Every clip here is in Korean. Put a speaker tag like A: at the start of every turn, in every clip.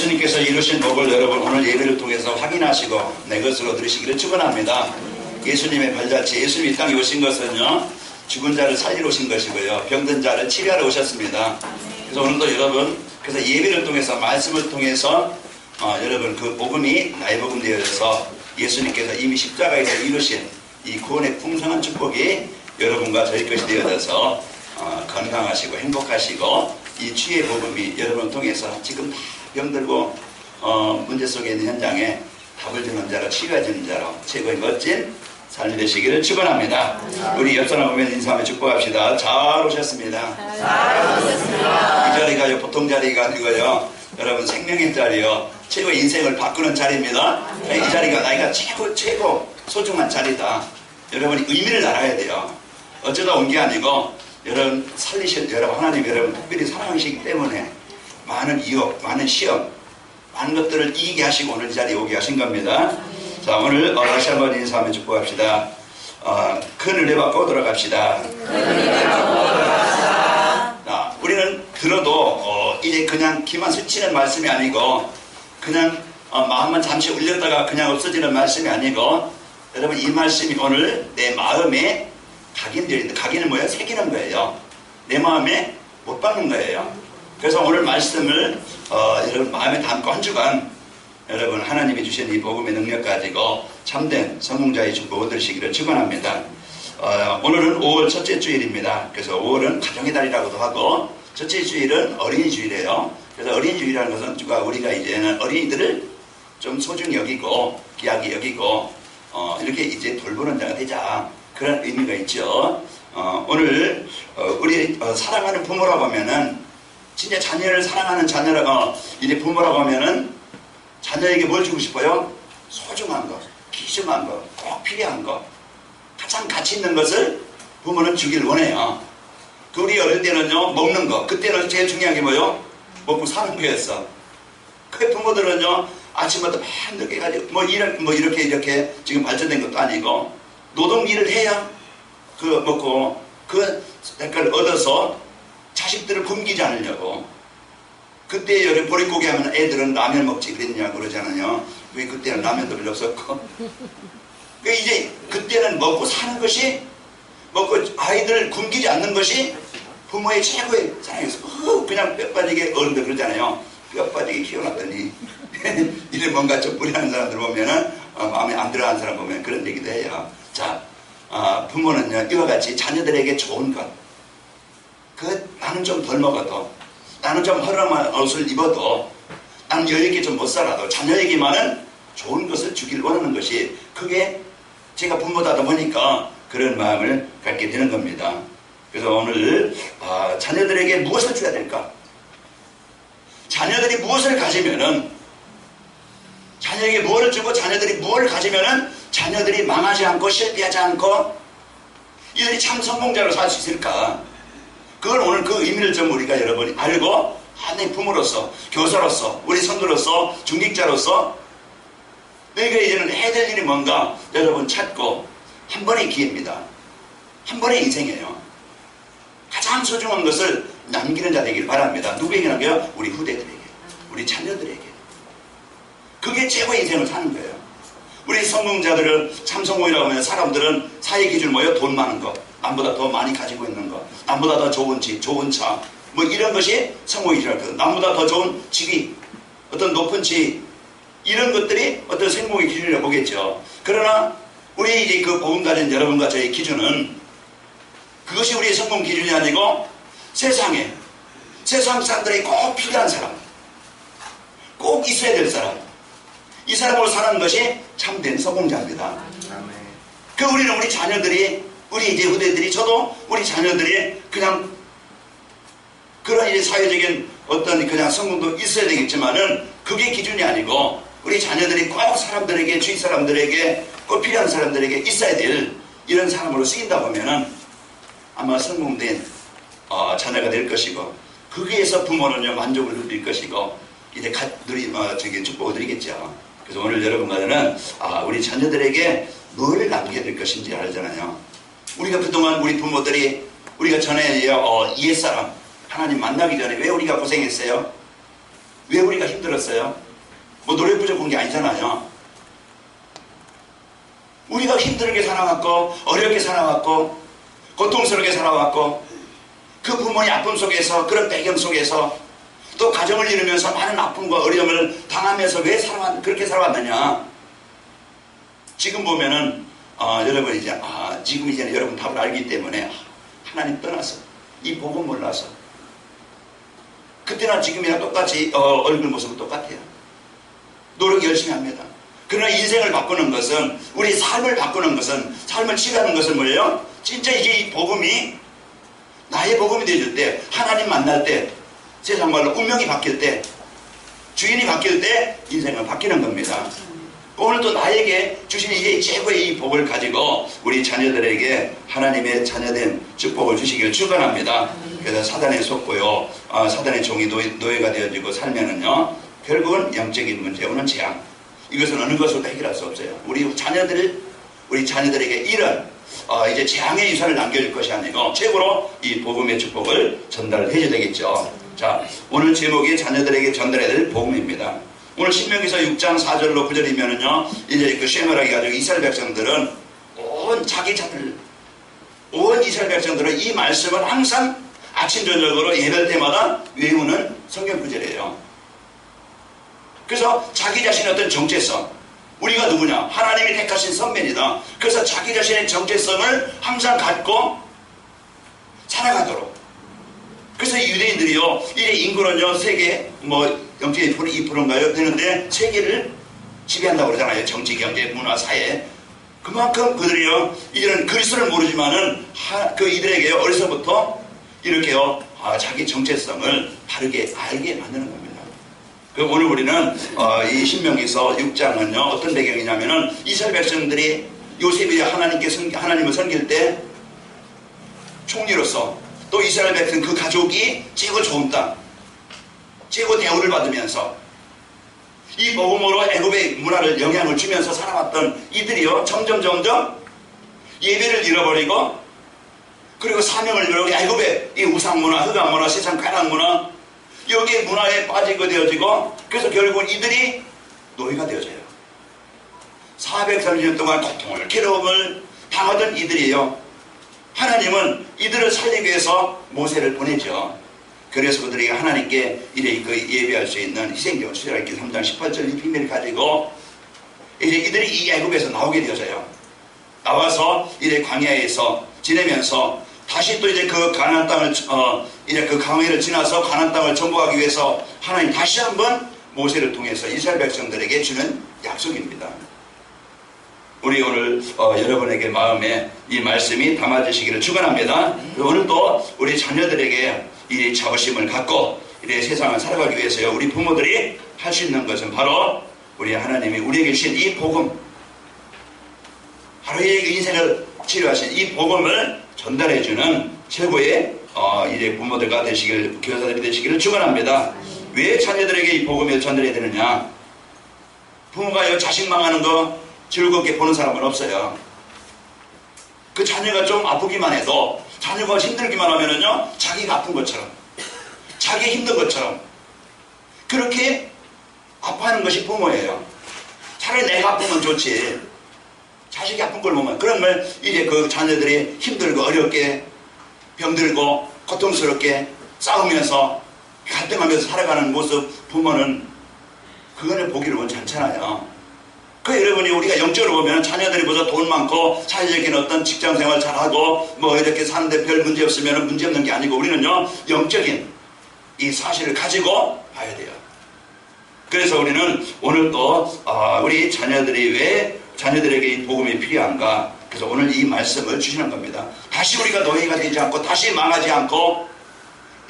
A: 예수님께서 이루신 복을 여러분 오늘 예배를 통해서 확인하시고 내 것을 얻으시기를 축원합니다. 예수님의 발자취, 예수님이 이 땅에 오신 것은요, 죽은 자를 살리러 오신 것이고요, 병든 자를 치료하러 오셨습니다. 그래서 오늘도 여러분, 그래서 예배를 통해서, 말씀을 통해서 여러분 그 복음이 나의 복음 되어져서 예수님께서 이미 십자가에서 이루신 이 구원의 풍성한 축복이 여러분과 저희 것이 되어져서 건강하시고 행복하시고, 이 주의 복음이 여러분을 통해서 지금 다 병들고 문제 속에 있는 현장에 답을 주는 자로, 치유해주는 자로 최고의 멋진 삶이 되시기를 축원합니다. 우리 옆 사람 보면 인사하며 축복합시다. 잘 오셨습니다.
B: 잘 오셨습니다.
A: 이 자리가 보통 자리가 아니고요, 여러분 생명의 자리요, 최고의 인생을 바꾸는 자리입니다. 이 자리가 나이가 최고 소중한 자리다. 여러분이 의미를 알아야 돼요. 어쩌다 온 게 아니고 여러분 살리신 여러분, 하나님 여러분 특별히 사랑하시기 때문에 많은 유혹, 많은 시험, 많은 것들을 이기게 하시고 오늘 이 자리에 오게 하신 겁니다. 자, 오늘 다시 한번 인사하며 축복합시다. 큰 은혜 받고 돌아갑시다. 자, 우리는 들어도 이제 그냥 귀만 스치는 말씀이 아니고, 그냥 마음만 잠시 울렸다가 그냥 없어지는 말씀이 아니고, 여러분 이 말씀이 오늘 내 마음에 각인되어, 각인은 뭐예요? 새기는 거예요. 내 마음에 못 박는 거예요. 그래서 오늘 말씀을 여러분 마음에 담고 한 주간 여러분 하나님이 주신 이 복음의 능력 가지고 참된 성공자의 축복 얻으시기를 축원합니다. 오늘은 5월 첫째 주일입니다. 그래서 5월은 가정의 달이라고도 하고, 첫째 주일은 어린이 주일이에요. 그래서 어린이 주일이라는 것은 우리가 이제는 어린이들을 좀 소중히 여기고 귀하게 여기고 이렇게 이제 돌보는 자가 되자, 그런 의미가 있죠. 오늘 우리 사랑하는 부모라고 하면은, 진짜 자녀를 사랑하는 자녀라고 이제 부모라고 하면은 자녀에게 뭘 주고 싶어요? 소중한 것, 귀중한 것, 꼭 필요한 것, 가장 가치 있는 것을 부모는 주길 원해요. 그 우리 어릴 때는요, 먹는 거, 그때는 제일 중요한 게 뭐예요? 먹고 사는 거였어. 그 부모들은요, 아침부터 맨 늦게 가지고 이렇게 지금 발전된 것도 아니고, 노동일을 해야 먹고 그 대가를 얻어서 자식들을 굶기지 않으려고. 그때 여름 보릿고기 하면 애들은 라면 먹지 그랬냐고 그러잖아요. 왜 그때는 라면도 별로 없었고. 이제 그때는 먹고 사는 것이, 먹고 아이들을 굶기지 않는 것이 부모의 최고의 사랑이었어. 그냥 뼈 빠지게, 어른들 그러잖아요. 뼈 빠지게 키워놨더니 이래 뭔가 좀 무리하는 사람들 보면은 마음에 안 들어가는 사람 보면 그런 얘기도 해요. 자, 부모는요, 이와 같이 자녀들에게 좋은 것, 나는 좀 덜 먹어도, 나는 좀 허름한 옷을 입어도, 나는 여유있게 좀 못 살아도 자녀에게만은 좋은 것을 주길 원하는 것이, 그게 제가 부모다 보니까 그런 마음을 갖게 되는 겁니다. 그래서 오늘 자녀들에게 무엇을 줘야 될까? 자녀들이 무엇을 가지면은, 자녀에게 무엇을 주고 자녀들이 무엇을 가지면은 자녀들이 망하지 않고 실패하지 않고 이들이 참 성공자로 살 수 있을까? 그걸 오늘 그 의미를 좀 우리가 여러분이 알고, 하나님 부모로서, 교사로서, 우리 성도로서, 중직자로서 너희가 이제는 해야 될 일이 뭔가 여러분 찾고, 한 번의 기회입니다. 한 번의 인생이에요. 가장 소중한 것을 남기는 자 되길 바랍니다. 누구에게 남겨요? 우리 후대들에게, 우리 자녀들에게. 그게 최고의 인생을 사는 거예요. 우리 성공자들은, 참성공이라고 하면 사람들은 사회 기준 뭐예요? 돈 많은 거, 남보다 더 많이 가지고 있는 거, 남보다 더 좋은 집, 좋은 차, 이런 것이 성공이라고 해요. 남보다 더 좋은 직위, 어떤 높은 지위, 이런 것들이 어떤 성공의 기준이라고 보겠죠. 그러나 우리 이제 그 복음 가진 여러분과 저의 기준은, 그것이 우리의 성공 기준이 아니고, 세상 사람들이 꼭 필요한 사람, 꼭 있어야 될 사람, 이 사람으로 사는 것이 참된 성공자입니다. 우리는 우리 자녀들이, 우리 이제 후대들이, 저도 우리 자녀들이 그냥 그런 이제 사회적인 어떤 그냥 성공도 있어야 되겠지만은, 그게 기준이 아니고, 우리 자녀들이 꼭 사람들에게, 주위 사람들에게, 꼭 필요한 사람들에게 있어야 될 이런 사람으로 쓰인다 보면은 아마 성공된 자녀가 될 것이고, 거기에서 부모는요 만족을 누릴 것이고, 이제 축복을 드리겠죠. 그래서 오늘 여러분과는 우리 자녀들에게 뭘 남겨야 될 것인지 알잖아요. 우리가 그동안 우리 부모들이, 우리가 전에 옛사람 하나님 만나기 전에 왜 우리가 고생했어요? 왜 우리가 힘들었어요? 뭐 노력 부족한 게 아니잖아요. 우리가 힘들게 살아왔고 어렵게 살아왔고 고통스럽게 살아왔고 그 부모의 아픔 속에서 그런 배경 속에서 또 가정을 이루면서 많은 아픔과 어려움을 당하면서 왜 그렇게 살아왔느냐. 지금 보면은 여러분 지금 이제는 여러분 답을 알기 때문에 하나님 떠나서 이 복음 몰라서 그때나 지금이나 똑같이 얼굴 모습은 똑같아요. 노력 열심히 합니다. 그러나 인생을 바꾸는 것은 우리 삶을 바꾸는 것은 삶을 취하는 것은 뭐예요? 진짜 이게 이 복음이 나의 복음이 되어줄 때 하나님 만날 때 세상 말로 운명이 바뀔 때 주인이 바뀔 때 인생은 바뀌는 겁니다. 오늘 또 나에게 주신 이제 최고의 이 복을 가지고 우리 자녀들에게 하나님의 자녀된 축복을 주시길 축원합니다. 그래서 사단에 속고요 사단의 종이 노예가 되어지고 살면은요 결국은 영적인 문제 오는 재앙 이것은 어느 것으로도 해결할 수 없어요. 우리 자녀들에게 이런 이제 재앙의 유산을 남겨줄 것이 아니고 최고로 이 복음의 축복을 전달해줘야 되겠죠. 자, 오늘 제목이 자녀들에게 전달해야 될 복음입니다. 오늘 신명기서 6장 4절로 9절이면은요 이제 그 쉐멜하게 가지고 이스라엘 백성들은 온 이스라엘 백성들은 이 말씀을 항상 아침 저녁으로 예배할 때마다 외우는 성경 구절이에요. 그래서 자기 자신의 어떤 정체성, 우리가 누구냐? 하나님이 택하신 선배이다. 그래서 자기 자신의 정체성을 항상 갖고 살아가도록. 그래서 유대인들이요, 이제 인구는요, 세계, 0.2%인가요? 되는데, 세계를 지배한다고 그러잖아요. 정치, 경제, 문화, 사회. 그만큼 그들이요, 이제는 그리스도를 모르지만은, 이들에게 어려서부터 이렇게요, 자기 정체성을 바르게 알게 만드는 겁니다. 오늘 우리는 이 신명기서 6장은요 어떤 배경이냐면은 이스라엘 백성들이 요셉이 하나님을 섬길 때 총리로서 또 이스라엘 백성 그 가족이 최고 좋은 땅 최고 대우를 받으면서 이 복음으로 애굽의 문화를 영향을 주면서 살아왔던 이들이요 점점 예배를 잃어버리고 그리고 사명을 잃어버리고 애굽의 이 우상 문화, 흑암 문화, 세상 가난 문화 여기에 문화에 빠지게 되어지고 그래서 결국은 이들이 노예가 되어져요. 430년 동안 고통을 괴로움을 당하던 이들이에요. 하나님은 이들을 살리기 위해서 모세를 보내죠. 그래서 그들이 하나님께 이래 예배할 수 있는 희생제물 출애굽기 3장 18절 이 비밀을 가지고 이제 이들이 이 애굽에서 나오게 되어져요. 나와서 이제 광야에서 지내면서 다시 또 이제 그 가나안 땅을 이제 그 강해를 지나서 가나안 땅을 정복하기 위해서 하나님 다시 한번 모세를 통해서 이스라엘 백성들에게 주는 약속입니다. 우리 오늘 여러분에게 마음에 이 말씀이 담아지시기를 축원합니다. 오늘 또 우리 자녀들에게 이 자부심을 갖고 이 세상을 살아가기 위해서요 우리 부모들이 할 수 있는 것은 바로 우리 하나님이 우리에게 주신 이 복음, 바로 이 인생을 치료하신 이 복음을 전달해주는 최고의 이제 부모들과 되시길, 교사들이 되시기를 축원합니다. 왜 자녀들에게 이 복음을 전달해야 되느냐? 부모가 자식 망하는 거 즐겁게 보는 사람은 없어요. 그 자녀가 좀 아프기만 해도 자녀가 힘들기만 하면은요 자기가 아픈 것처럼 자기 힘든 것처럼 그렇게 아파하는 것이 부모예요. 차라리 내가 아프면 좋지. 자식이 아픈 걸 보면 그러면 이제 그 자녀들이 힘들고 어렵게 병들고 고통스럽게 싸우면서 갈등하면서 살아가는 모습 부모는 그거는 보기를 원치 않잖아요. 여러분이 우리가 영적으로 보면 자녀들이 보다 돈 많고 사회적인 어떤 직장생활 잘하고 뭐 이렇게 사는데 별 문제 없으면 문제 없는 게 아니고 우리는요 영적인 이 사실을 가지고 봐야 돼요. 그래서 우리는 오늘 또 우리 자녀들이 왜 자녀들에게 이 복음이 필요한가? 그래서 오늘 이 말씀을 주시는 겁니다. 다시 우리가 노예가 되지 않고 다시 망하지 않고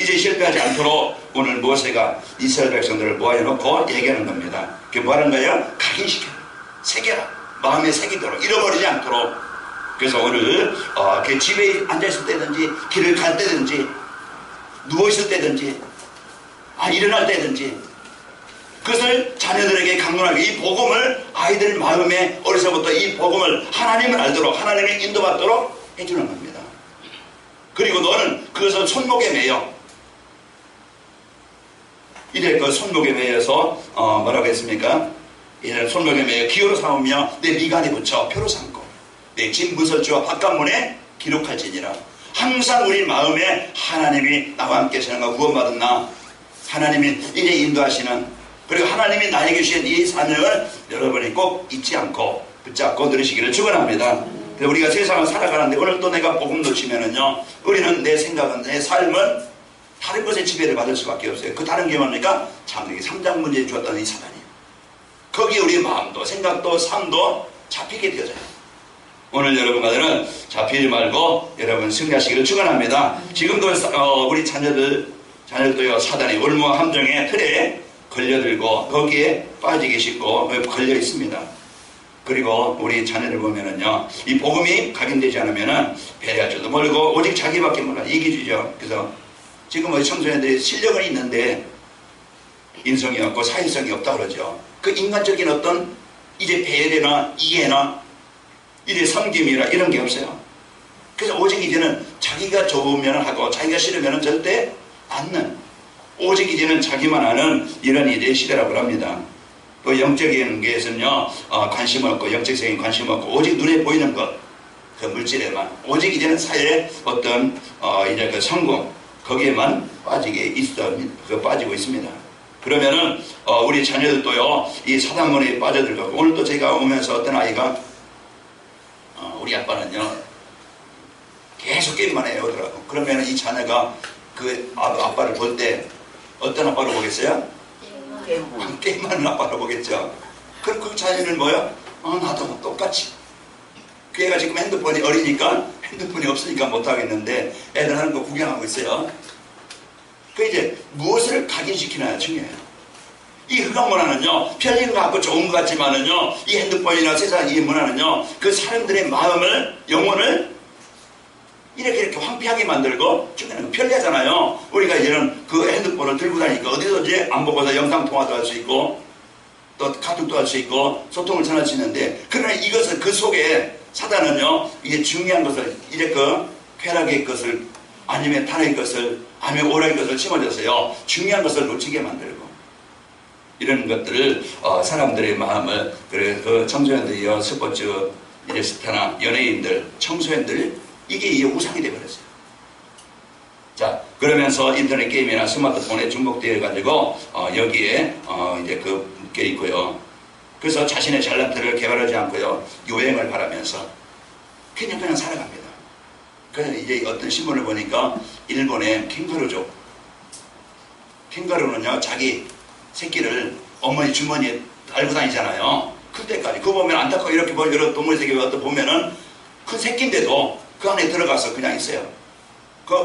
A: 이제 실패하지 않도록 오늘 모세가 이스라엘 백성들을 모아놓고 얘기하는 겁니다. 그게 뭐 하는 거예요? 각인시켜 새겨라. 마음에 새기도록 잃어버리지 않도록. 그래서 오늘 그 집에 앉아있을 때든지 길을 갈 때든지 누워있을 때든지 일어날 때든지 그것을 자녀들에게 강론하게 이 복음을 아이들 마음에 어려서부터 이 복음을 하나님을 알도록 하나님의 인도받도록 해주는 겁니다. 그리고 너는 그것을 손목에 매여 이제 그 손목에 매여서 뭐라고 했습니까? 이제 손목에 매여 기호로 삼으며 내 미간에 붙여 표로 삼고 내 진 문설주와 바깥문에 기록할지니라. 항상 우리 마음에 하나님이 나와 함께 사는가 구원받은 나, 하나님이 이제 인도하시는, 그리고 하나님이 나에게 주신 이 사명을 여러분이 꼭 잊지 않고 붙잡고 누리시기를 축원합니다. 우리가 세상을 살아가는데 오늘 또 내가 복음 놓치면은요, 우리는 내 생각은, 내 삶은 다른 것에 지배를 받을 수밖에 없어요. 그 다른 게 뭡니까? 창세기 3장 문제에 주었던 이 사단이에요. 거기에 우리의 마음도 생각도 삶도 잡히게 되어져요. 오늘 여러분과는 잡히지 말고 여러분 승리하시기를 축원합니다. 지금도 우리 자녀들도요, 사단이 올무와 함정의 틀에 걸려들고 거기에 빠지기 쉽고 걸려 있습니다. 그리고 우리 자녀들 보면은요, 이 복음이 각인되지 않으면은 배려할 줄도 모르고 오직 자기밖에 몰라 이기주의죠. 그래서 지금 우리 청소년들이 실력은 있는데 인성이 없고 사회성이 없다 그러죠. 그 인간적인 어떤 이제 배려나 이해나 이제 섬김이라 이런 게 없어요. 그래서 오직 이제는 자기가 좋으면 하고 자기가 싫으면 절대 않는, 오직 이제는 자기만 아는 이런 이제 시대라고 합니다. 또 영적인 게에서는요, 관심 없고 영적인 관심 없고 오직 눈에 보이는 것, 그 물질에만, 오직 이제는 사회의 어떤 이제 그 성공 거기에만 빠지고 있습니다. 그러면은 우리 자녀들도요, 이 사단문에 빠져들고, 오늘 또 제가 오면서 어떤 아이가 우리 아빠는요 계속 게임만 해요 그러더라고. 그러면 이 자녀가 그 아빠를 볼 때 어떤 아빠로 보겠어요? 게임하는 아빠로 보겠죠. 그럼 그 자녀는 뭐요? 나도 뭐 똑같이. 그 애가 지금 핸드폰이 어리니까 핸드폰이 없으니까 못하겠는데 애들 하는 거 구경하고 있어요. 그 이제 무엇을 각인시키나요? 중요해요. 이 흑암 문화는요, 편리한 것 같고 좋은 것 같지만은요, 이 핸드폰이나 세상 이 문화는요, 그 사람들의 마음을, 영혼을 이렇게 황폐하게 만들고, 중요한 건 편리하잖아요. 우리가 이런 그 핸드폰을 들고 다니니까 어디서든지 안 보고서 영상통화도 할 수 있고, 또 카톡도 할 수 있고, 소통을 전할 수 있는데, 그러나 이것을 그 속에 사단은요, 이게 중요한 것을, 이제 그 쾌락의 것을, 아니면 탄핵의 것을, 아니면 오락의 것을 심어줘서요, 중요한 것을 놓치게 만들고, 이런 것들을 사람들의 마음을, 그 청소년들이요, 스포츠 이제 스타나 연예인들, 청소년들, 이게 우상이 되어버렸어요. 자, 그러면서 인터넷 게임이나 스마트폰에 중독되어 가지고 여기에 이제 그 묶여 있고요. 그래서 자신의 탤런트를 개발하지 않고요, 요행을 바라면서 그냥 살아갑니다. 그래서 이제 어떤 신문을 보니까 일본의 캥거루족, 캥거루는요 자기 새끼를 어머니 주머니에 달고 다니잖아요. 클 때까지. 그거 보면 안타까워. 이렇게 여러 동물 세계 어떤 보면은 큰 새끼인데도 그 안에 들어가서 그냥 있어요. 그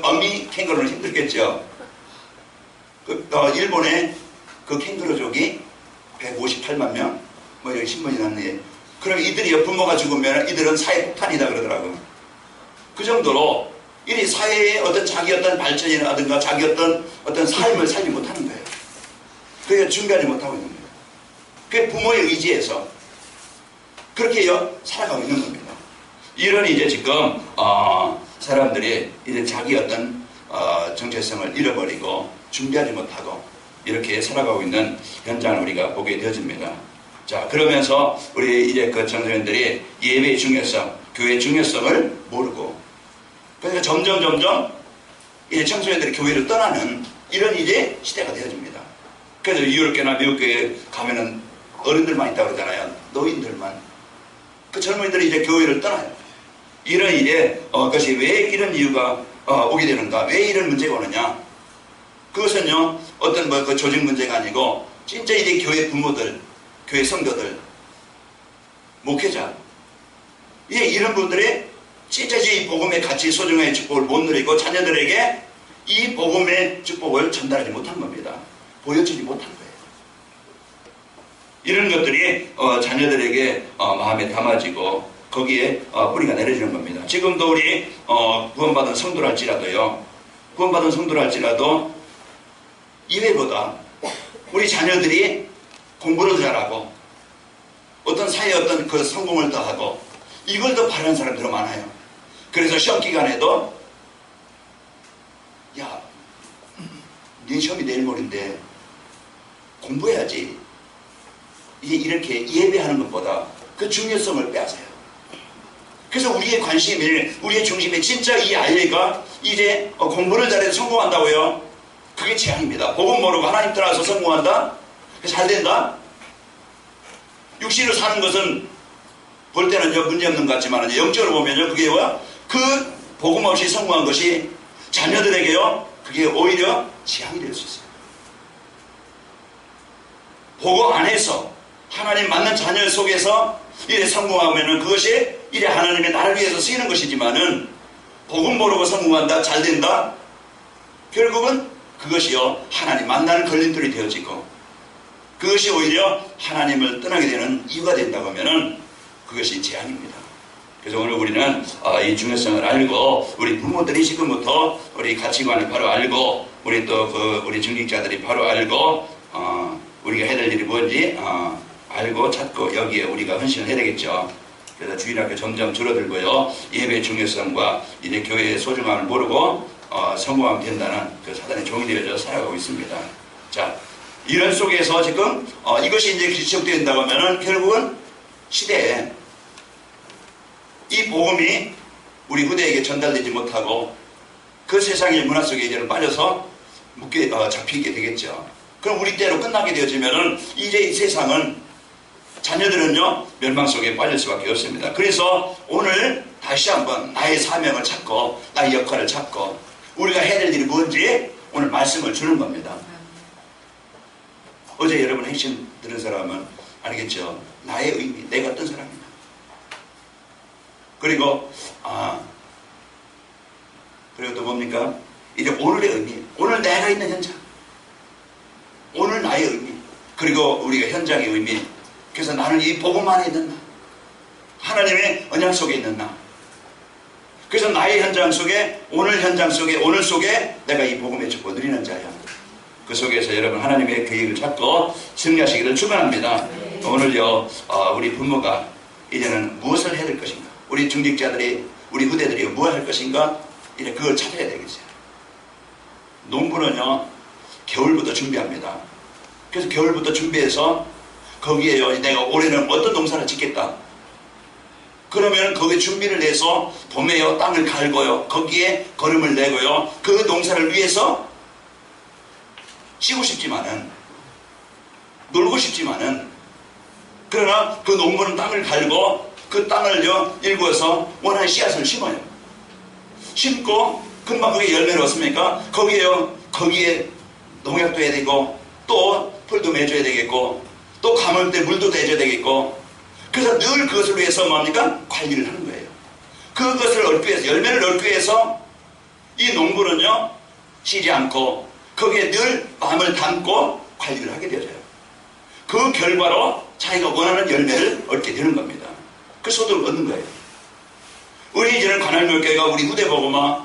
A: 어미 캥거루는 힘들겠죠. 일본의 그 캥거루족이 158만 명? 뭐 여기 신문이 났네. 그럼 이들이 부모가 죽으면 이들은 사회폭탄이다 그러더라고요. 그 정도로 이 사회의 어떤 자기 어떤 발전이라든가 자기 어떤 삶을 살지 못하는 거예요. 그게 준비하지 못하고 있는 거예요. 그게 부모의 의지에서 그렇게 살아가고 있는 겁니다. 이런 이제 지금 사람들이 이제 자기 어떤 정체성을 잃어버리고 준비하지 못하고 이렇게 살아가고 있는 현장을 우리가 보게 되어집니다. 자, 그러면서 우리 이제 그 청소년들이 예배의 중요성, 교회의 중요성을 모르고, 그러니까 점점 이제 청소년들이 교회를 떠나는 이런 이제 시대가 되어집니다. 그래서 유럽계나 미국교회 가면은 어른들만 있다고 그러잖아요. 노인들만. 그 젊은이들이 이제 교회를 떠나요. 이런 이제 그것이 왜 이런 이유가 오게 되는가? 왜 이런 문제가 오느냐? 그것은요, 어떤 그 조직 문제가 아니고 진짜 이제 교회 부모들, 교회 성도들, 목회자, 이런 분들이 진짜 이 복음의 가치, 소중한 축복을 못 누리고 자녀들에게 이 복음의 축복을 전달하지 못한 겁니다. 보여주지 못한 거예요. 이런 것들이 자녀들에게 마음에 담아지고 거기에 뿌리가 내려지는 겁니다. 지금도 우리 구원받은 성도랄지라도요, 구원받은 성도랄지라도 이외보다 우리 자녀들이 공부를 잘하고 어떤 사회에 어떤 그 성공을 더 하고 이걸 더 바라는 사람들이 많아요. 그래서 시험 기간에도 네 시험이 내일 모레인데 공부해야지. 이게 이렇게 예배하는 것보다 그 중요성을 빼앗아요. 그래서 우리의 관심이, 우리의 중심이 진짜 이 아이가 이제 공부를 잘해서 성공한다고요? 그게 재앙입니다. 복음 모르고 하나님 떠나서 성공한다? 잘 된다? 육신으로 사는 것은 볼 때는 문제 없는 것 같지만 영적으로 보면요, 그게 그 복음 없이 성공한 것이 자녀들에게요, 그게 오히려 재앙이 될 수 있어요. 복음 안에서 하나님 맞는 자녀 속에서 이래 성공하면은 그것이 이래 하나님의 나를 위해서 쓰이는 것이지만은 복음 모르고 성공한다, 잘 된다, 결국은 그것이요 하나님 만나는 걸림돌이 되어지고 그것이 오히려 하나님을 떠나게 되는 이유가 된다고 하면은 그것이 재앙입니다. 그래서 오늘 우리는 이 중요성을 알고 우리 부모들이 지금부터 우리 가치관을 바로 알고 우리 또 우리 중직자들이 바로 알고 우리가 해야 될 일이 뭔지 알고 찾고 여기에 우리가 헌신을 해야 되겠죠. 그래서 주일학교 점점 줄어들고요. 예배의 중요성과 이제 교회의 소중함을 모르고 성공하면 된다는 그 사단의 종이 되어져 살아가고 있습니다. 자, 이런 속에서 지금 이것이 이제 지속된다고 하면은 결국은 시대에 이 복음이 우리 후대에게 전달되지 못하고 그 세상의 문화 속에 이제는 빠져서 잡히게 되겠죠. 그럼 우리 때로 끝나게 되어지면은 이제 이 세상은 자녀들은요 멸망 속에 빠질 수밖에 없습니다. 그래서 오늘 다시 한번 나의 사명을 찾고 나의 역할을 찾고 우리가 해야 될 일이 뭔지 오늘 말씀을 주는 겁니다. 어제 여러분 핵심 들은 사람은 알겠죠? 나의 의미, 내가 어떤 사람이냐. 그리고 그리고 또 뭡니까? 이제 오늘의 의미, 오늘 내가 있는 현장, 오늘 나의 의미, 그리고 우리가 현장의 의미. 그래서 나는 이 복음 안에 있는 나, 하나님의 언약 속에 있는 나. 그래서 나의 현장 속에, 오늘 현장 속에, 오늘 속에 내가 이 복음의 축복 누리는 자야. 그 속에서 여러분 하나님의 계획을 찾고 승리하시기를 축원합니다. 오늘요 우리 부모가 이제는 무엇을 해야 될 것인가, 우리 중직자들이, 우리 후대들이 무엇을 할 것인가, 이제 그걸 찾아야 되겠어요. 농부는요 겨울부터 준비합니다. 그래서 겨울부터 준비해서 거기에요 내가 올해는 어떤 농사를 짓겠다. 그러면 거기에 준비를 해서 봄에요 땅을 갈고요 거기에 거름을 내고요 그 농사를 위해서 쉬고 싶지만은, 놀고 싶지만은, 그러나 그 농부는 땅을 갈고 그 땅을요 일구어서 원하는 씨앗을 심어요. 심고 금방 그게 열매를 얻습니까? 거기에 농약도 해야 되고 또 풀도 매줘야 되겠고 또 감을 때 물도 대줘야 되겠고, 그래서 늘 그것을 위해서 뭡니까? 관리를 하는 거예요. 그것을 얻기 위해서, 열매를 얻기 위해서 이 농부는요 쉬지 않고 거기에 늘 마음을 담고 관리를 하게 되어져요. 그 결과로 자기가 원하는 열매를 얻게 되는 겁니다. 그 소득을 얻는 거예요. 우리 이제는 관할묘교회가 우리 후대 복음화,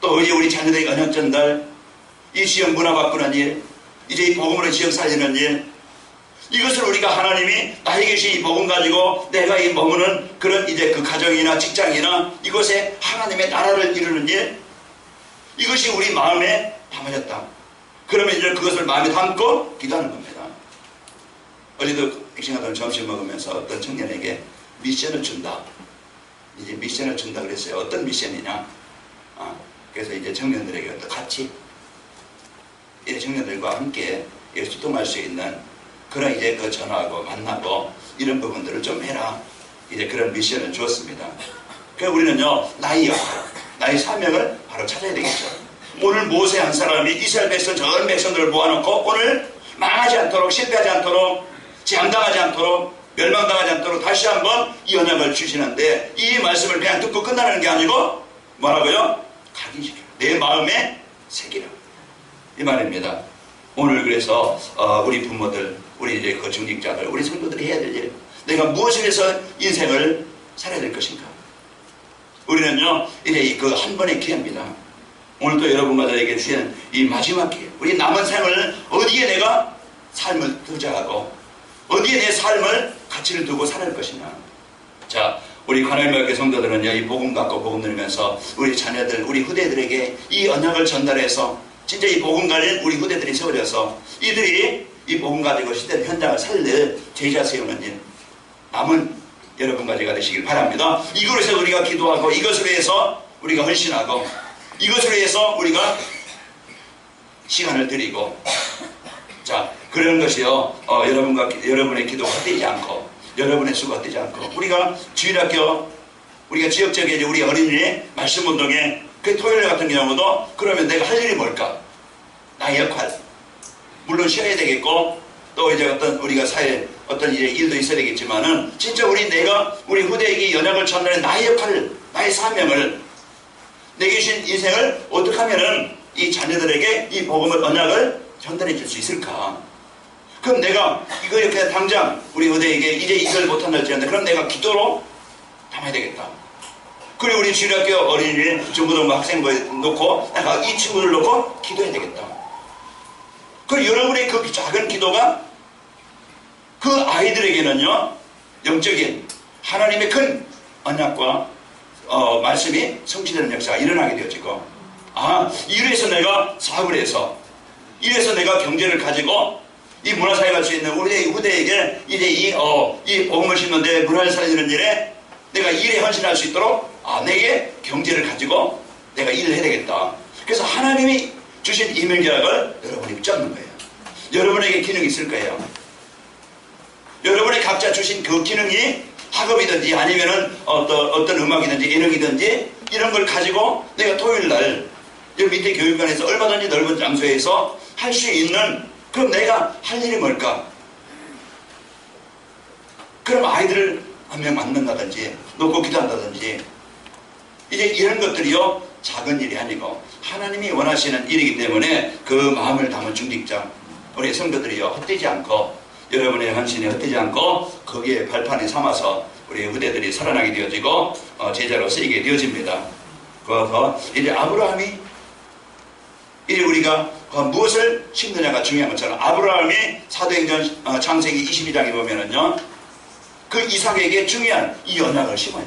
A: 또 이제 우리 자녀들에게 언약 전달, 이 지역 문화 바꾸는 일, 이제 이 복음으로 지역 살리는 일, 이것을 우리가 하나님이 나에게 주신 이 복음 가지고 내가 이 머무는 그런 이제 그 가정이나 직장이나 이곳에 하나님의 나라를 이루는 일, 이것이 우리 마음에 담아졌다. 그러면 이제 그것을 마음에 담고 기도하는 겁니다. 어제도 엑싱하던 점심 먹으면서 어떤 청년에게 미션을 준다. 이제 미션을 준다 그랬어요. 어떤 미션이냐? 그래서 이제 청년들에게 같이 이 청년들과 함께 소통할 수 있는 그런 이제 그 전화하고 만나고 이런 부분들을 좀 해라. 이제 그런 미션을 주었습니다. 그래서 우리는요 나의 역할, 나의 사명을 바로 찾아야 되겠죠. 오늘 모세 한 사람이 이스라엘 백성 전 백성들을 모아놓고 오늘 망하지 않도록, 실패하지 않도록, 재앙당하지 않도록, 멸망당하지 않도록 다시 한번 이 언약을 주시는데, 이 말씀을 그냥 듣고 끝나는 게 아니고 뭐라고요? 각인시켜 내 마음에 새기라, 이 말입니다. 오늘 그래서 우리 부모들, 우리 이제 그 중직자들, 우리 성도들이 해야 될 일, 내가 무엇을 해서 인생을 살아야 될 것인가. 우리는요 이제 그 한 번의 기회입니다. 오늘도 여러분과 저에게 주시는 이 마지막 기회, 우리 남은 생을 어디에 내가 삶을 투자하고 어디에 내 삶을 가치를 두고 살아갈 것이냐. 자, 우리 관할교회 성도들은요 이 복음 갖고 복음 누리면서 우리 자녀들, 우리 후대들에게 이 언약을 전달해서 진짜 이 복음 가진 우리 후대들이 세워져서 이들이 이 복음 가지고 시대 현장을 살릴 제자 세우는 일, 남은 여러분 가지가 되시길 바랍니다. 이것을 위해서 우리가 기도하고, 이것을 위해서 우리가 헌신하고, 이것을 위해서 우리가 시간을 드리고, 자, 그런 것이요, 여러분의 기도가 헛되지 않고, 여러분의 수고가 헛되지 않고, 우리가 주일학교, 우리가 지역적인 우리 어린이 말씀 운동에 그 토요일 같은 경우도 그러면 내가 할 일이 뭘까? 나의 역할. 물론 쉬어야 되겠고, 또 이제 어떤 우리가 사회 어떤 이제 일도 있어야 되겠지만은, 진짜 우리 후대에게 연약을 전하는 나의 역할을, 나의 사명을, 내게 주신 인생을 어떻게 하면은 이 자녀들에게 이 복음을, 언약을 전달해 줄 수 있을까? 그럼 내가 이거 이렇게 당장 우리 후대에게 이제 이걸 못한다 할지언데, 그럼 내가 기도로 담아야 되겠다. 그리고 우리 주일학교 어린이 중고등부 학생부에 놓고 내가 이 친구들 놓고 기도해야 되겠다. 그 여러분의 그 작은 기도가 그 아이들에게는요, 영적인 하나님의 큰 언약과 말씀이 성취되는 역사가 일어나게 되어지고, 이래서 내가 사업을 해서, 이래서 내가 경제를 가지고 이 문화사회가 할 수 있는 우리 후대에게 이제 이 복음을 심는데 문화를 살리는 일에 내가 일에 헌신할 수 있도록 내게 경제를 가지고 내가 일을 해야 되겠다. 그래서 하나님이 주신 이명계약을 여러분이 붙잡는 거예요. 여러분에게 기능이 있을 거예요. 여러분의 각자 주신 그 기능이 학업이든지 아니면은 어떤 음악이든지 예능이든지 이런 걸 가지고 내가 토요일날 여기 밑에 교육관에서 얼마든지 넓은 장소에서 할 수 있는, 그럼 내가 할 일이 뭘까? 그럼 아이들을 한 명 만난다든지 놓고 기도한다든지, 이제 이런 것들이요 작은 일이 아니고 하나님이 원하시는 일이기 때문에 그 마음을 담은 중직자 우리 성도들이요 헛되지 않고, 여러분의 헌신에 헛되지 않고 거기에 발판에 삼아서 우리 후대들이 살아나게 되어지고 제자로 쓰이게 되어집니다. 그래서 이제 아브라함이, 이제 우리가 무엇을 심느냐가 중요한 것처럼, 아브라함이 사도행전 창세기 22장에 보면은요 그 이삭에게 중요한 이 언약을 심어요.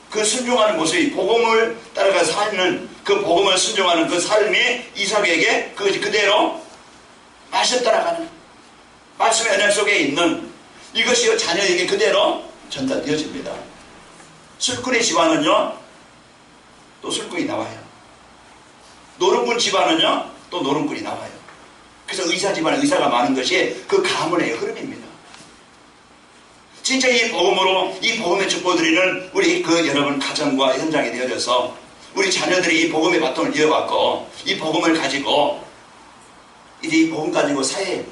A: 그 순종하는 모습이, 복음을 따라가 사는 그 복음을 순종하는 그 삶이 이삭에게 그대로 말씀 따라가는 말씀의 언약 속에 있는 이것이 자녀에게 그대로 전달되어집니다. 술꾼의 집안은요 또 술꾼이 나와요. 노름꾼 집안은요 또 노름꾼이 나와요. 그래서 의사 집안에 의사가 많은 것이 그 가문의 흐름입니다. 진짜 이 복음으로, 이 복음의 축복을 드리는 우리 여러분 가정과 현장이 되어져서 우리 자녀들이 이 복음의 바통을 이어받고 이 복음을 가지고 이제 이 복음 가지고 사회에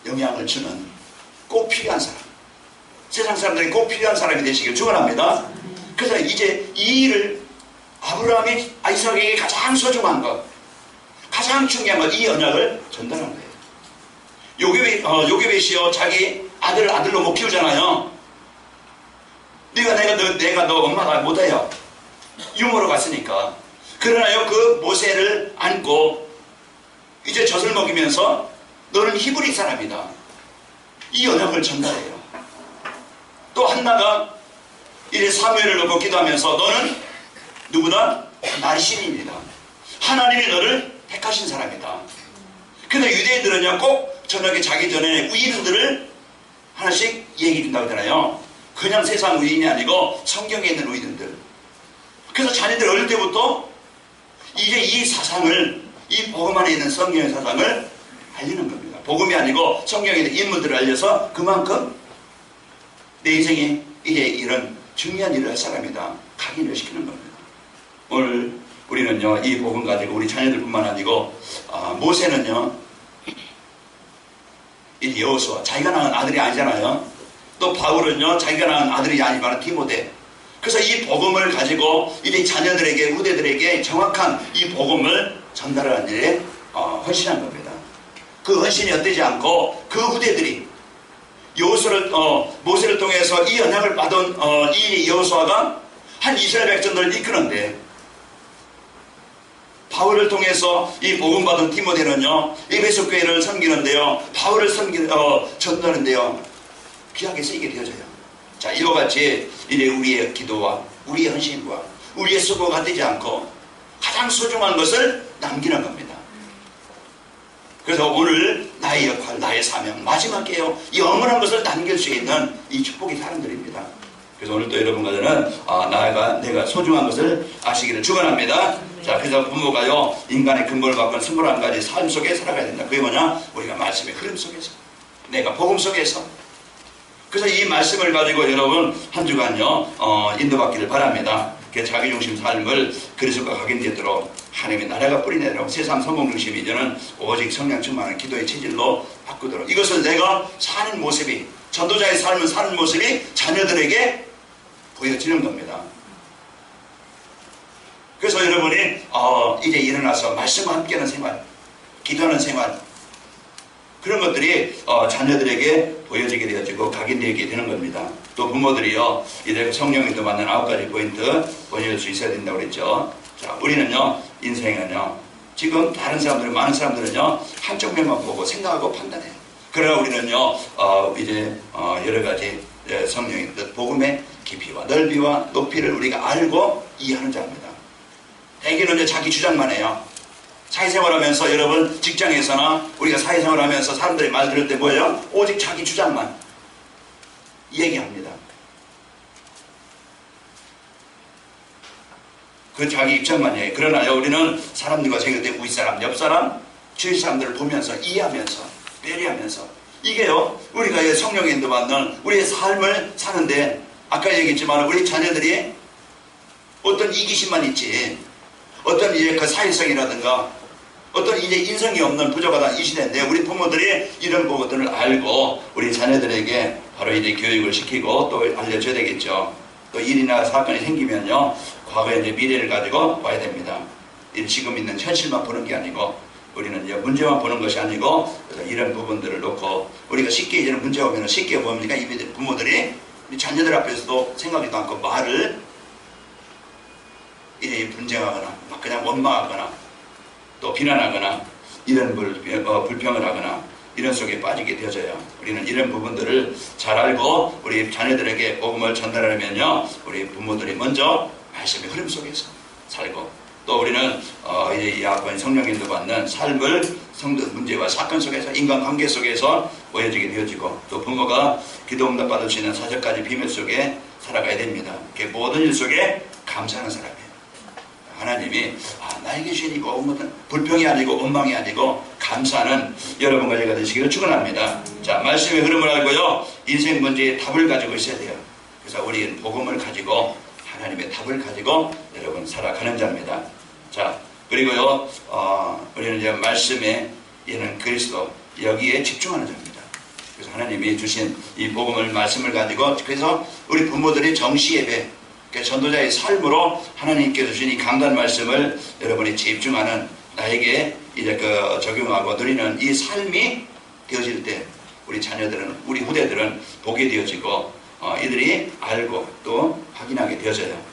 A: 영향을 주는 꼭 필요한 사람, 세상 사람들이 꼭 필요한 사람이 되시길 축원합니다. 그래서 이제 이 일을 아브라함이 이삭에게 가장 소중한 것, 가장 중요한 것, 이 언약을 전달한 거예요. 요게벳이요 자기 아들을 아들로 못 키우잖아요. 내가 너 엄마가 못해요. 유모로 갔으니까. 그러나요 그 모세를 안고 이제 젖을 먹이면서 너는 히브리 사람이다, 이 언약을 전달해요. 또 한나가 이제 사무엘을 놓고 기도하면서 너는 누구다? 나의 신입니다. 하나님이 너를 택하신 사람이다. 근데 유대인들은요 꼭 저녁에 자기 전에 우인들을 하나씩 얘기해 준다고 하잖아요. 그냥 세상 우인이 아니고 성경에 있는 우인들. 그래서 자녀들 어릴 때부터 이제 이 사상을, 이 복음 안에 있는 성경의 사상을 알리는 겁니다. 복음이 아니고 성경에 있는 인물들을 알려서 그만큼 내 인생에 이제 이런 중요한 일을 할 사람이다 각인을 시키는 겁니다. 오늘 우리는요 이 복음 가지고 우리 자녀들뿐만 아니고 모세는요 이 여호수아, 자기가 낳은 아들이 아니잖아요. 또 바울은요 자기가 낳은 아들이 아니지만 디모데. 그래서 이 복음을 가지고 이제 자녀들에게, 후대들에게 정확한 이 복음을 전달하는 일에 헌신한 겁니다. 그 헌신이 헛되지 않고 그 후대들이 모세를 통해서 이 언약을 받은 이 여호수아가 한 이스라엘 백성들을 이끄는데, 바울을 통해서 이 복음 받은 디모데는요 에베소 교회를 섬기는데요, 바울을 전도하는데요 귀하게 쓰이게 되어져요. 자, 이와 같이 이제 우리의 기도와 우리의 헌신과 우리의 수고가 되지 않고 가장 소중한 것을 남기는 겁니다. 그래서 오늘 나의 역할, 나의 사명, 마지막이에요. 이 어머한 것을 남길 수 있는 이 축복의 사람들입니다. 그래서 오늘 또 여러분과 저는 내가 소중한 것을 아시기를 축원합니다. 자, 그래서 부모가요, 인간의 근본을 바꾼 21가지 삶 속에 살아가야 된다. 그게 뭐냐? 우리가 말씀의 흐름 속에서, 내가 복음 속에서. 그래서 이 말씀을 가지고 여러분 한 주간요 인도받기를 바랍니다. 자기중심 삶을 그리스도가 각인되도록 하나님의 나라가 뿌리내도록 세상 성공중심이 이제는 오직 성령 충만한 기도의 체질로 바꾸도록, 이것을 내가 사는 모습이, 전도자의 삶을 사는 모습이 자녀들에게 보여지는 겁니다. 그래서 여러분이 이제 일어나서 말씀과 함께하는 생활, 기도하는 생활, 그런 것들이 자녀들에게 보여지게 되어지고 각인되게 되는 겁니다. 또 부모들이요, 이제 성령에도 맞는 9가지 포인트 보여줄 수 있어야 된다고 그랬죠. 자, 우리는요, 인생은요, 지금 다른 사람들은, 많은 사람들은요, 한쪽 면만 보고 생각하고 판단해요. 그러나 우리는요, 이제 여러 가지 성령의 뜻, 복음의 깊이와 넓이와 높이를 우리가 알고 이해하는 자입니다. 대개는 이제 자기 주장만 해요. 사회생활하면서, 여러분 직장에서나 우리가 사회생활하면서 사람들이 말 들을 때 뭐예요? 오직 자기 주장만 얘기합니다. 그 자기 입장만 얘기해요. 그러나요, 우리는 사람들과 생길 때 윗사람, 옆사람, 주위 사람들을 보면서 이해하면서 배려하면서, 이게요, 우리가 성령의 인도받는 우리의 삶을 사는데, 아까 얘기했지만 우리 자녀들이 어떤 이기심만 있지, 어떤 이제 그 사회성이라든가 어떤 이제 인성이 없는 부족하다 이 시대인데, 우리 부모들이 이런 것들을 알고 우리 자녀들에게 바로 이제 교육을 시키고 또 알려줘야 되겠죠. 또 일이나 사건이 생기면요, 과거의 이제 미래를 가지고 와야 됩니다. 지금 있는 현실만 보는 게 아니고, 우리는 이제 문제만 보는 것이 아니고, 그래서 이런 부분들을 놓고 우리가 쉽게 이제는 문제가 오면 쉽게 보니까 이 부모들이 우리 자녀들 앞에서도 생각지도 않고 말을 이제 분쟁하거나 막 그냥 원망하거나 또 비난하거나 이런 불평을 하거나 이런 속에 빠지게 되어져요. 우리는 이런 부분들을 잘 알고 우리 자녀들에게 복음을 전달하려면요, 우리 부모들이 먼저 말씀의 흐름 속에서 살고, 또 우리는 이제 이 아빠의 성령인도 받는 삶을 성도 문제와 사건 속에서, 인간관계 속에서 보여지게 되어지고, 또 부모가 기도 응답 받을 수 있는 4절까지 비밀 속에 살아가야 됩니다. 모든 일 속에 감사하는 사람이에요. 하나님이 나에게 주신 이 복음은 불평이 아니고 원망이 아니고 감사하는 여러분과 제가 되시기를 축원합니다. 자, 말씀의 흐름을 알고요, 인생 문제의 답을 가지고 있어야 돼요. 그래서 우리는 복음을 가지고 하나님의 답을 가지고 여러분 살아가는 자입니다. 자, 그리고요, 우리는 이제 말씀에 얘는 그리스도, 여기에 집중하는 자입니다. 그래서 하나님이 주신 이 복음을, 말씀을 가지고, 그래서 우리 부모들이 정시 예배, 전도자의 삶으로 하나님께 주신 이 강단 말씀을 여러분이 집중하는, 나에게 이제 적용하고 누리는 이 삶이 되어질 때, 우리 자녀들은, 우리 후대들은 보게 되어지고, 이들이 알고 또 확인하게 되어져요.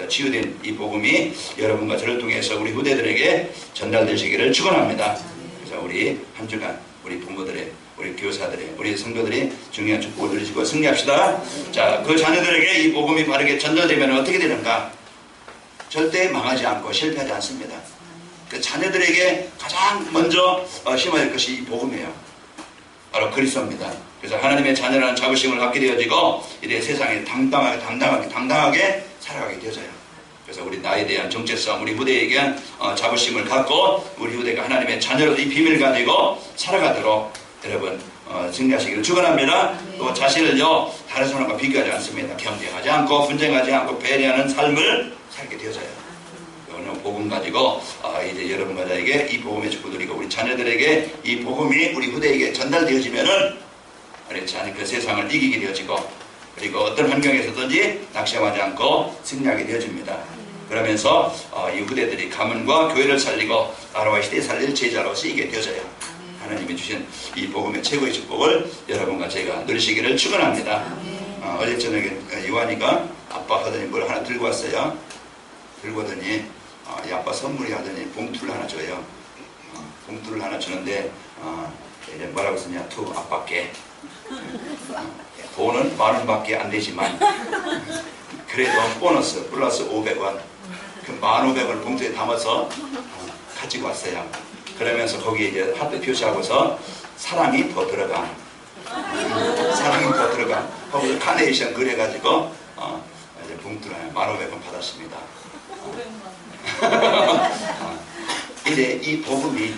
A: 치유된 이 복음이 여러분과 저를 통해서 우리 후대들에게 전달되시기를 축원합니다. 그래서 우리 한 주간 우리 부모들의, 우리 교사들의, 우리 성도들이 중요한 축복을 누리시고 승리합시다. 자, 그 자녀들에게 이 복음이 바르게 전달되면 어떻게 되는가? 절대 망하지 않고 실패하지 않습니다. 그 자녀들에게 가장 먼저 심어야 할 것이 이 복음이에요. 바로 그리스도입니다. 그래서 하나님의 자녀라는 자부심을 갖게 되어지고, 이제 세상에 당당하게 살아가게 되어져요. 그래서 우리 나에 대한 정체성, 우리 후대에게 자부심을 갖고 우리 후대가 하나님의 자녀로 이 비밀을 가지고 살아가도록 여러분 승리하시기를 축원합니다. 또 자신을요, 다른 사람과 비교하지 않습니다. 경쟁하지 않고 분쟁하지 않고 배려하는 삶을 살게 되어져요. 오늘 복음 가지고 이제 여러분과 저에게 이 복음의 축복 누리고, 우리 자녀들에게 이 복음이 우리 후대에게 전달되어지면은 그 세상을 이기게 되어지고, 그리고 어떤 환경에서든지 낙심하지 않고 승리하게 되어집니다. 그러면서 이 후대들이 가문과 교회를 살리고 나라와 시대에 살릴 제자로 쓰이게 되어져요. 하나님이 주신 이 복음의 최고의 축복을 여러분과 제가 누리시기를 축원합니다. 어제 저녁에 요한이가 아빠 하더니 뭘 하나 들고 왔어요. 들고 오더니 이 아빠 선물이 하더니 봉투를 하나 줘요. 봉투를 하나 주는데 이제 뭐라고 쓰냐, 투 아빠께. 돈은 10,000원밖에 안 되지만 그래도 보너스 플러스 500원, 그 1,500원을 봉투에 담아서 가지고 왔어요. 그러면서 거기에 이제 하트 표시하고서 사랑이 더 들어가. 사랑이 더 들어가. 거기서 카네이션 그려가지고 이제 봉투를 1,500원 받았습니다. 이제 이 복음이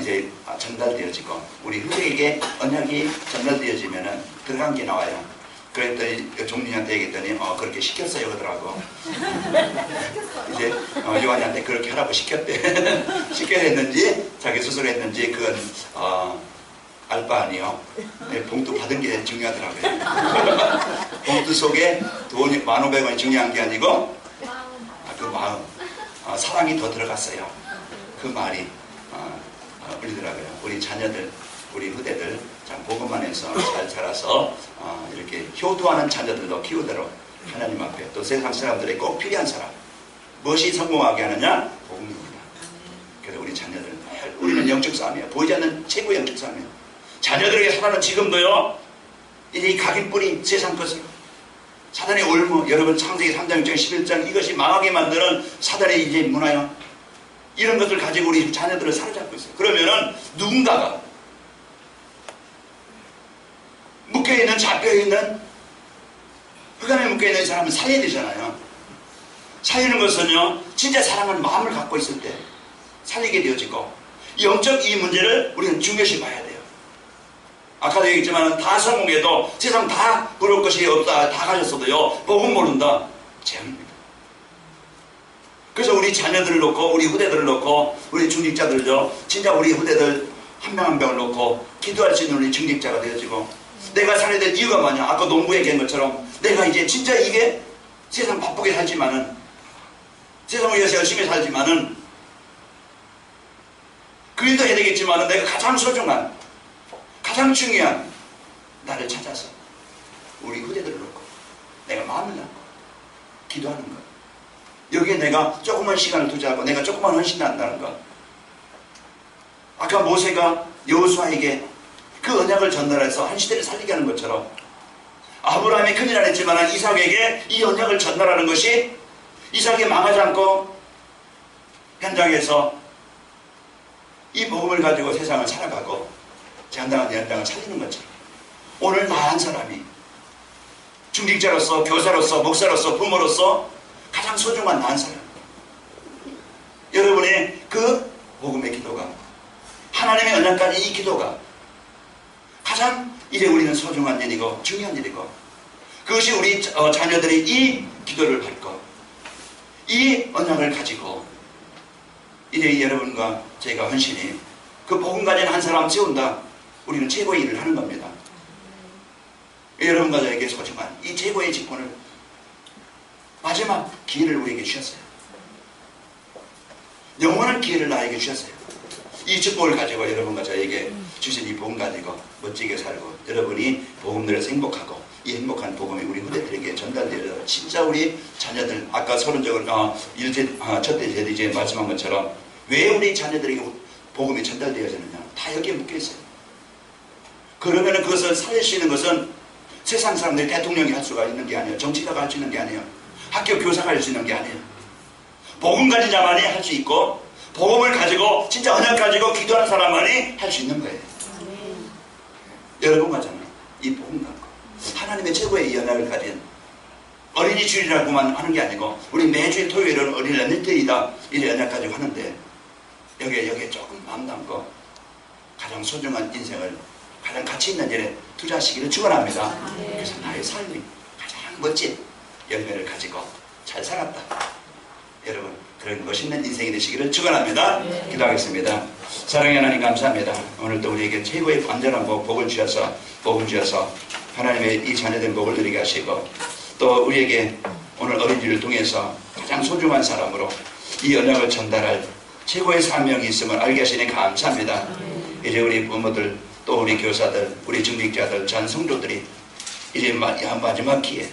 A: 이제 전달되어지고 우리 후대에게 언약이 전달되어지면은 들어간 게 나와요. 그랬더니 종리한테 얘기했더니 그렇게 시켰어요 그러더라고. 이제 요한이한테 그렇게 하라고 시켰대. 시켜야 했는지 자기 스스로 했는지 그건 알바 아니요. 봉투 받은 게 중요하더라고요. 봉투 속에 돈이 1,500원이 중요한 게 아니고 그 마음, 사랑이 더 들어갔어요. 그 말이 울리더라고요. 우리 자녀들, 우리 후대들 참 복음 안에서 잘 자라서 이렇게 효도하는 자녀들도 키우도록 하나님 앞에 또 세상 사람들에게 꼭 필요한 사람, 무엇이 성공하게 하느냐? 복음입니다. 그래서 우리 자녀들, 우리는 영적 싸움이에요. 보이지 않는 최고의 영적 싸움이에요. 자녀들에게 살아는 지금도요, 이제 이 각인뿌리 세상 것으로 사단의 올무, 여러분 창세기 3장 6장 11장 이것이 망하게 만드는 사단의 이제 문화요. 이런 것을 가지고 우리 자녀들을 사로잡고 있어요. 그러면은 누군가가 묶여있는, 잡혀있는, 흑암에 묶여있는 사람은 살려야 되잖아요. 살리는 것은요, 진짜 사랑하는 마음을 갖고 있을 때 살리게 되어지고, 영적 이 문제를 우리는 중요시 봐야 돼요. 아까도 얘기했지만 다 성공해도 세상 다 부러울 것이 없다, 다 가졌어도요, 복음 모른다, 재앙입니다. 그래서 우리 자녀들을 놓고, 우리 후대들을 놓고, 우리 중직자들요, 진짜 우리 후대들 한 명 한 명을 놓고 기도할 수 있는 우리 중직자가 되어지고, 내가 살아야 될 이유가 뭐냐? 아까 농부 얘기한 것처럼 내가 이제 진짜 이게 세상 바쁘게 살지만은, 세상을 위해서 열심히 살지만은, 그 일도 해야 되겠지만은 내가 가장 소중한, 가장 중요한 나를 찾아서 우리 후대들을 놓고 내가 마음을 갖고 기도하는 것, 여기에 내가 조그만 시간을 투자하고 내가 조그만 헌신을 한다는 것. 아까 모세가 여호수아에게 그 언약을 전달해서 한 시대를 살리게 하는 것처럼, 아브라함이 큰일 안 했지만 이삭에게 이 언약을 전달하는 것이 이삭이 망하지 않고 현장에서 이 복음을 가지고 세상을 살아가고 장당한 현장을 살리는 것처럼, 오늘 나 한 사람이 중직자로서, 교사로서, 목사로서, 부모로서 가장 소중한 나 한 사람, 여러분의 그 복음의 기도가, 하나님의 언약까지 이 기도가 가장 이제 우리는 소중한 일이고 중요한 일이고, 그것이 우리 자녀들이 이 기도를 받고 이 언약을 가지고 이제 여러분과 제가 헌신이 그 복음 가진 한 사람 세운다, 우리는 최고의 일을 하는 겁니다. 여러분과 저에게 소중한 이 최고의 직분을, 마지막 기회를 우리에게 주셨어요. 영원한 기회를 나에게 주셨어요. 이 축복을 가지고 여러분과 저에게 주신 이 복음 가지고 멋지게 살고, 여러분이 복음 들에서 행복하고, 이 행복한 복음이 우리 후대들에게 전달되어 진짜 우리 자녀들, 아까 서론적으로 첫째 제디제 말씀한 것처럼 왜 우리 자녀들에게 복음이 전달되어지느냐, 다 여기에 묶여있어요. 그러면 그것을 살릴 수 있는 것은 세상 사람들이 대통령이 할 수가 있는 게 아니에요. 정치가가 할 수 있는 게 아니에요. 학교 교사가 할 수 있는 게 아니에요. 복음 가진 자만이 할 수 있고, 복음을 가지고 진짜 언약 가지고 기도하는 사람만이 할 수 있는 거예요. 여러분 가잖아요. 이 복음 갖고 하나님의 최고의 이 언약을 가진 어린이 주일이라고만 하는 게 아니고, 우리 매주일 토요일은 어린이 렘넌트이다, 이 언약 가지고 하는데, 여기에 조금 마음 담고 가장 소중한 인생을 가장 가치 있는 일에 투자하시기를 축원합니다. 그래서 나의 삶이 가장 멋진 열매를 가지고 잘 살았다, 여러분 그런 멋있는 인생이 되시기를 축원합니다. 기도하겠습니다. 사랑의 하나님 감사합니다. 오늘도 우리에게 최고의 완전한 복을 주셔서, 복을 주셔서 하나님의 이 자녀된 복을 누리게 하시고, 또 우리에게 오늘 어린이를 통해서 가장 소중한 사람으로 이 언약을 전달할 최고의 사명이 있음을 알게 하시니 감사합니다. 이제 우리 부모들, 또 우리 교사들, 우리 중직자들, 전 성도들이 이제 마지막 기회,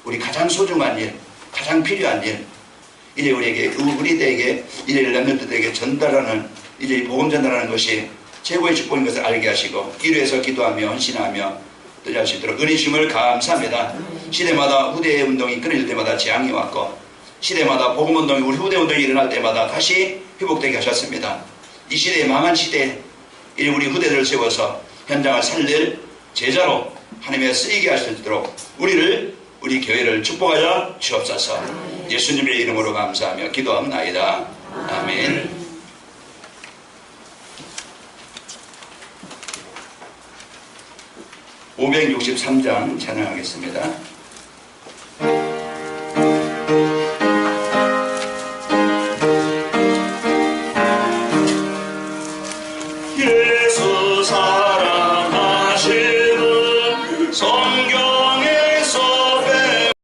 A: 우리 가장 소중한 일, 가장 필요한 일, 이제 우리들에게 이제 렘넌트들에게 전달하는, 이제 복음 전달하는 것이 최고의 축복인 것을 알게 하시고, 기도해서 기도하며 헌신하며 뜰할 수 있도록 은혜 주심을 감사합니다. 시대마다 후대의 운동이 끊어질 때마다 재앙이 왔고, 시대마다 복음 운동이, 우리 후대 운동이 일어날 때마다 다시 회복되게 하셨습니다. 이 시대에 망한 시대에 우리 후대들을 세워서 현장을 살릴 제자로 하나님의 쓰이게 하시도록 우리 교회를 축복하여 주옵소서. 예수님의 이름으로 감사하며 기도합나이다. 아멘. 563장 찬양하겠습니다.